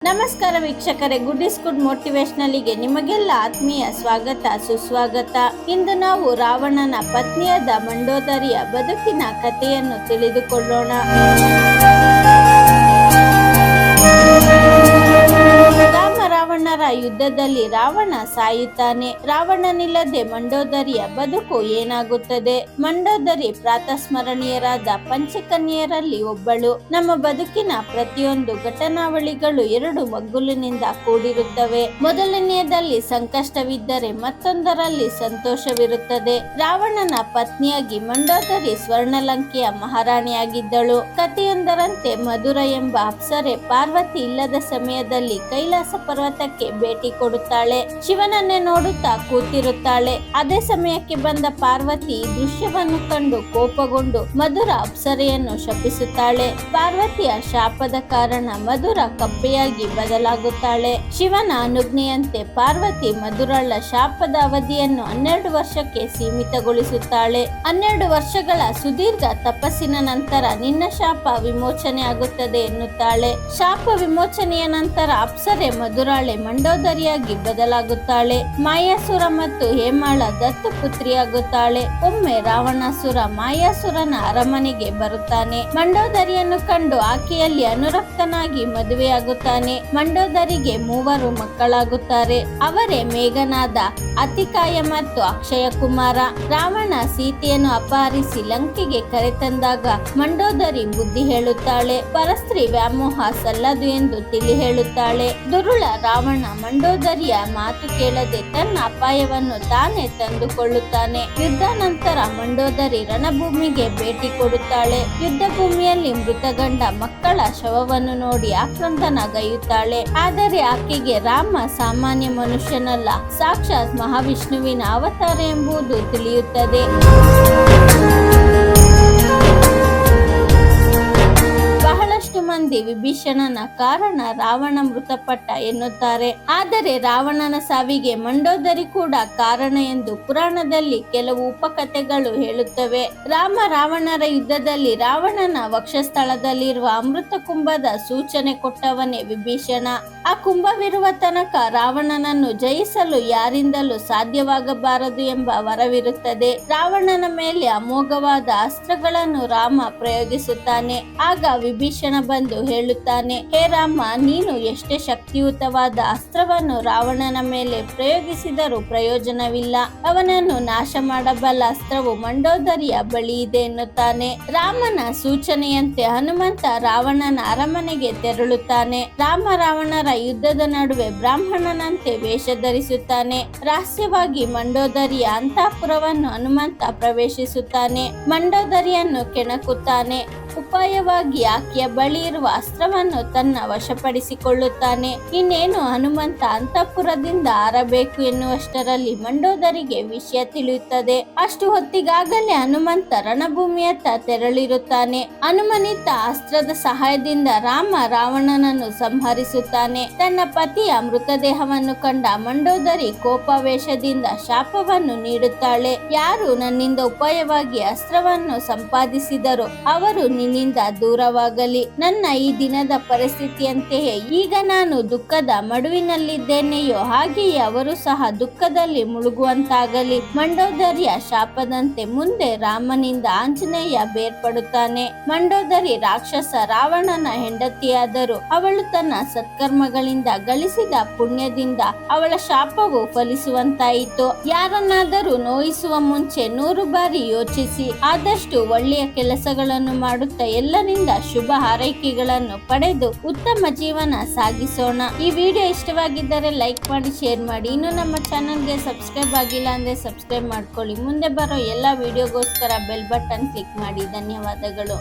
ನಮಸ್ಕಾರ ವೀಕ್ಷಕರೇ, good is good ಮೋಟಿವೇಶನಲ್ಗೆ ನಿಮಗೆಲ್ಲ ಆತ್ಮೀಯ ಸ್ವಾಗತ ಸುಸ್ವಾಗತ. ಇಂದು ನಾವು ರಾವಣನ ಪತ್ನಿಯಾದ ಮಂಡೋದರಿಯ ಬದುಕಿನ ಕಥೆಯನ್ನು ತಿಳಿದುಕೊಳ್ಳೋಣ. ರಾವಣರ ಯುದ್ಧದಲ್ಲಿ ರಾವಣ ಸಾಯುತ್ತಾನೆ. ರಾವಣನಿಲ್ಲದೆ ಮಂಡೋದರಿಯ ಬದುಕು ಏನಾಗುತ್ತದೆ? ಮಂಡೋದರಿ ಪ್ರಾತಸ್ಮರಣೀಯರಾದ ಪಂಚಕನ್ಯರಲ್ಲಿ ಒಬ್ಬಳು. ನಮ್ಮ ಬದುಕಿನ ಪ್ರತಿಯೊಂದು ಘಟನಾವಳಿಗಳು ಎರಡು ಮಗ್ಗುಲಿನಿಂದ ಕೂಡಿರುತ್ತವೆ. ಮೊದಲನೆಯದಲ್ಲಿ ಸಂಕಷ್ಟವಿದ್ದರೆ ಮತ್ತೊಂದರಲ್ಲಿ ಸಂತೋಷವಿರುತ್ತದೆ. ರಾವಣನ ಪತ್ನಿಯಾಗಿ ಮಂಡೋದರಿ ಸ್ವರ್ಣಲಂಕೆಯ ಮಹಾರಾಣಿಯಾಗಿದ್ದಳು. ಕಥೆಯೊಂದರಂತೆ ಮಧುರ ಎಂಬ ಅಪ್ಸರೆ ಪಾರ್ವತಿ ಇಲ್ಲದ ಸಮಯದಲ್ಲಿ ಕೈಲಾಸ ಪರ್ವತಕ್ಕೆ ಭೇಟಿ ಕೊಡುತ್ತಾಳೆ. ಶಿವನನ್ನೇ ನೋಡುತ್ತಾ ಕೂತಿರುತ್ತಾಳೆ. ಅದೇ ಸಮಯಕ್ಕೆ ಬಂದ ಪಾರ್ವತಿ ಈ ದೃಶ್ಯವನ್ನು ಕಂಡು ಕೋಪಗೊಂಡು ಮಧುರ ಅಪ್ಸರೆಯನ್ನು ಶಪಿಸುತ್ತಾಳೆ. ಪಾರ್ವತಿಯ ಶಾಪದ ಕಾರಣ ಮಧುರ ಕಪ್ಪೆಯಾಗಿ ಬದಲಾಗುತ್ತಾಳೆ. ಶಿವನ ಅನುಜ್ಞೆಯಂತೆ ಪಾರ್ವತಿ ಮಧುರಳ ಶಾಪದ ಅವಧಿಯನ್ನು 12 ವರ್ಷಕ್ಕೆ ಸೀಮಿತಗೊಳಿಸುತ್ತಾಳೆ. 12 ವರ್ಷಗಳ ಸುದೀರ್ಘ ತಪಸ್ಸಿನ ನಂತರ ನಿನ್ನ ಶಾಪ ವಿಮೋಚನೆ ಆಗುತ್ತದೆ ಎನ್ನುತ್ತಾಳೆ. ಶಾಪ ವಿಮೋಚನೆಯ ನಂತರ ಅಪ್ಸರೆ ಮಧುರಾಳೆ ಮಂಡೋದರಿಯಾಗಿ ಬದಲಾಗುತ್ತಾಳೆ. ಮಾಯಾಸುರ ಮತ್ತು ಹೇಮಾಳ ದತ್ತು ಪುತ್ರಿಯಾಗುತ್ತಾಳೆ. ಒಮ್ಮೆ ರಾವಣಾಸುರ ಮಾಯಾಸುರನ ಅರಮನೆಗೆ ಬರುತ್ತಾನೆ. ಮಂಡೋದರಿಯನ್ನು ಕಂಡು ಆಕೆಯಲ್ಲಿ ಅನುರಕ್ತನಾಗಿ ಮದುವೆಯಾಗುತ್ತಾನೆ. ಮಂಡೋದರಿಗೆ 3 ಮಕ್ಕಳಾಗುತ್ತಾರೆ. ಅವರೇ ಮೇಘನಾದ, ಅತಿಕಾಯ ಮತ್ತು ಅಕ್ಷಯ ಕುಮಾರ. ರಾವಣ ಸೀತೆಯನ್ನು ಅಪಹರಿಸಿ ಲಂಕೆಗೆ ಕರೆತಂದಾಗ ಮಂಡೋದರಿ ಬುದ್ಧಿ ಹೇಳುತ್ತಾಳೆ. ಪರಸ್ತ್ರೀ ವ್ಯಾಮೋಹ ಸಲ್ಲದು ಎಂದು ತಿಳಿ ಹೇಳುತ್ತಾಳೆ. ದುರುಳ ರಾವಣ ಮಂಡೋದರಿಯ ಮಾತು ಕೇಳದೆ ತನ್ನ ಅಪಾಯವನ್ನು ತಾನೇ ತಂದುಕೊಳ್ಳುತ್ತಾನೆ. ಯುದ್ಧ ನಂತರ ಮಂಡೋದರಿ ರಣಭೂಮಿಗೆ ಭೇಟಿ ಕೊಡುತ್ತಾಳೆ. ಯುದ್ಧ ಭೂಮಿಯಲ್ಲಿ ಮೃತಗಂಡ ಮಕ್ಕಳ ಶವವನ್ನು ನೋಡಿ ಆಕ್ರಂದನಗೈಯುತ್ತಾಳೆ. ಆದರೆ ಆಕೆಗೆ ರಾಮ ಸಾಮಾನ್ಯ ಮನುಷ್ಯನಲ್ಲ, ಸಾಕ್ಷಾತ್ ಮಹಾವಿಷ್ಣುವಿನ ಅವತಾರ ಎಂಬುದು ತಿಳಿಯುತ್ತದೆ. ಬಹಳಷ್ಟು ಮಂದಿ ವಿಭೀಷಣನ ಕಾರಣ ರಾವಣ ಮೃತಪಟ್ಟ ಎನ್ನುತ್ತಾರೆ. ಆದರೆ ರಾವಣನ ಸಾವಿಗೆ ಮಂಡೋದರಿ ಕೂಡ ಕಾರಣ ಎಂದು ಪುರಾಣದಲ್ಲಿ ಕೆಲವು ಉಪಕಥೆಗಳು ಹೇಳುತ್ತವೆ. ರಾವಣರ ಯುದ್ಧದಲ್ಲಿ ರಾವಣನ ವಕ್ಷಸ್ಥಳದಲ್ಲಿರುವ ಅಮೃತ ಕುಂಭದ ಸೂಚನೆ ಕೊಟ್ಟವನೇ ವಿಭೀಷಣ. ಆ ಕುಂಭವಿರುವ ತನಕ ರಾವಣನನ್ನು ಜಯಿಸಲು ಯಾರಿಂದಲೂ ಸಾಧ್ಯವಾಗಬಾರದು ಎಂಬ ವರವಿರುತ್ತದೆ. ರಾವಣನ ಮೇಲೆ ಅಮೋಘವಾದ ಅಸ್ತ್ರಗಳನ್ನು ರಾಮ ಪ್ರಯೋಗಿಸುತ್ತಾನೆ. ಆಗ ವಿಭೀಷಣ ಬಂದು ಹೇಳುತ್ತಾನೆ, ಹೇ ರಾಮ, ನೀನು ಎಷ್ಟೇ ಶಕ್ತಿಯುತವಾದ ಅಸ್ತ್ರವನ್ನು ರಾವಣನ ಮೇಲೆ ಪ್ರಯೋಗಿಸಿದರೂ ಪ್ರಯೋಜನವಿಲ್ಲ. ಅವನನ್ನು ನಾಶ ಮಾಡಬಲ್ಲ ಅಸ್ತ್ರವು ಮಂಡೋದರಿಯ ಬಳಿ ಇದೆ ಎನ್ನುತ್ತಾನೆ. ರಾಮನ ಸೂಚನೆಯಂತೆ ಹನುಮಂತ ರಾವಣನ ಅರಮನೆಗೆ ತೆರಳುತ್ತಾನೆ. ರಾವಣರ ಯುದ್ಧದ ನಡುವೆ ಬ್ರಾಹ್ಮಣನಂತೆ ವೇಷ ಧರಿಸುತ್ತಾನೆ. ರಹಸ್ಯವಾಗಿ ಮಂಡೋದರಿಯ ಅಂತಃಪುರವನ್ನು ಹನುಮಂತ ಪ್ರವೇಶಿಸುತ್ತಾನೆ. ಮಂಡೋದರಿಯನ್ನು ಕೆಣಕುತ್ತಾನೆ. ಉಪಾಯವಾಗಿ ಆಕೆಯ ಬಳಿ ಇರುವ ಅಸ್ತ್ರವನ್ನು ತನ್ನ ವಶಪಡಿಸಿಕೊಳ್ಳುತ್ತಾನೆ. ಇನ್ನೇನು ಹನುಮಂತ ಅಂತಃಪುರದಿಂದ ಆರಬೇಕು ಎನ್ನುವಷ್ಟರಲ್ಲಿ ಮಂಡೋದರಿಗೆ ವಿಷಯ ತಿಳಿಯುತ್ತದೆ. ಅಷ್ಟು ಹೊತ್ತಿಗಾಗಲೇ ಹನುಮಂತ ರಣಭೂಮಿಯತ್ತ ತೆರಳಿರುತ್ತಾನೆ. ಹನುಮನಿತ ಅಸ್ತ್ರದ ಸಹಾಯದಿಂದ ರಾಮ ರಾವಣನನ್ನು ಸಂಹರಿಸುತ್ತಾನೆ. ತನ್ನ ಪತಿಯ ಮೃತದೇಹವನ್ನು ಕಂಡ ಮಂಡೋದರಿ ಕೋಪಾವೇಶದಿಂದ ಶಾಪವನ್ನು ನೀಡುತ್ತಾಳೆ. ಯಾರು ನನ್ನಿಂದ ಉಪಾಯವಾಗಿ ಅಸ್ತ್ರವನ್ನು ಸಂಪಾದಿಸಿದರೋ ಅವರು ನಿನ್ನಿಂದ ದೂರವಾಗಲಿ. ನನ್ನ ಈ ದಿನದ ಪರಿಸ್ಥಿತಿಯಂತೆಯೇ ಈಗ ನಾನು ದುಃಖದ ಮಡುವಿನಲ್ಲಿದ್ದೇನೆಯೋ ಹಾಗೆಯೇ ಅವರು ಸಹ ದುಃಖದಲ್ಲಿ ಮುಳುಗುವಂತಾಗಲಿ. ಮಂಡೋದರಿಯ ಶಾಪದಂತೆ ಮುಂದೆ ರಾಮನಿಂದ ಆಂಜನೇಯ ಬೇರ್ಪಡುತ್ತಾನೆ. ಮಂಡೋದರಿ ರಾಕ್ಷಸ ರಾವಣನ ಹೆಂಡತಿಯಾದರೂ ಅವಳು ತನ್ನ ಸತ್ಕರ್ಮಗಳಿಂದ ಗಳಿಸಿದ ಪುಣ್ಯದಿಂದ ಅವಳ ಶಾಪವು ಫಲಿಸುವಂತಾಯಿತು. ಯಾರನ್ನಾದರೂ ನೋಯಿಸುವ ಮುಂಚೆ 100 ಬಾರಿ ಯೋಚಿಸಿ ಆದಷ್ಟು ಒಳ್ಳೆಯ ಕೆಲಸಗಳನ್ನು ಮಾಡುತ್ತಾ ಎಲ್ಲರಿಂದ ಶುಭ ಹಾರೈಕೆಗಳನ್ನು ಪಡೆದು ಉತ್ತಮ ಜೀವನ ಸಾಗಿಸೋಣ. ಈ ವಿಡಿಯೋ ಇಷ್ಟವಾಗಿದ್ದರೆ ಲೈಕ್ ಮಾಡಿ, ಶೇರ್ ಮಾಡಿ. ಇನ್ನು ನಮ್ಮ ಚಾನಲ್ಗೆ ಸಬ್ಸ್ಕ್ರೈಬ್ ಆಗಿಲ್ಲ ಅಂದ್ರೆ ಸಬ್ಸ್ಕ್ರೈಬ್ ಮಾಡ್ಕೊಳ್ಳಿ. ಮುಂದೆ ಬರೋ ಎಲ್ಲ ವಿಡಿಯೋಗೋಸ್ಕರ ಬೆಲ್ ಬಟನ್ ಕ್ಲಿಕ್ ಮಾಡಿ. ಧನ್ಯವಾದಗಳು.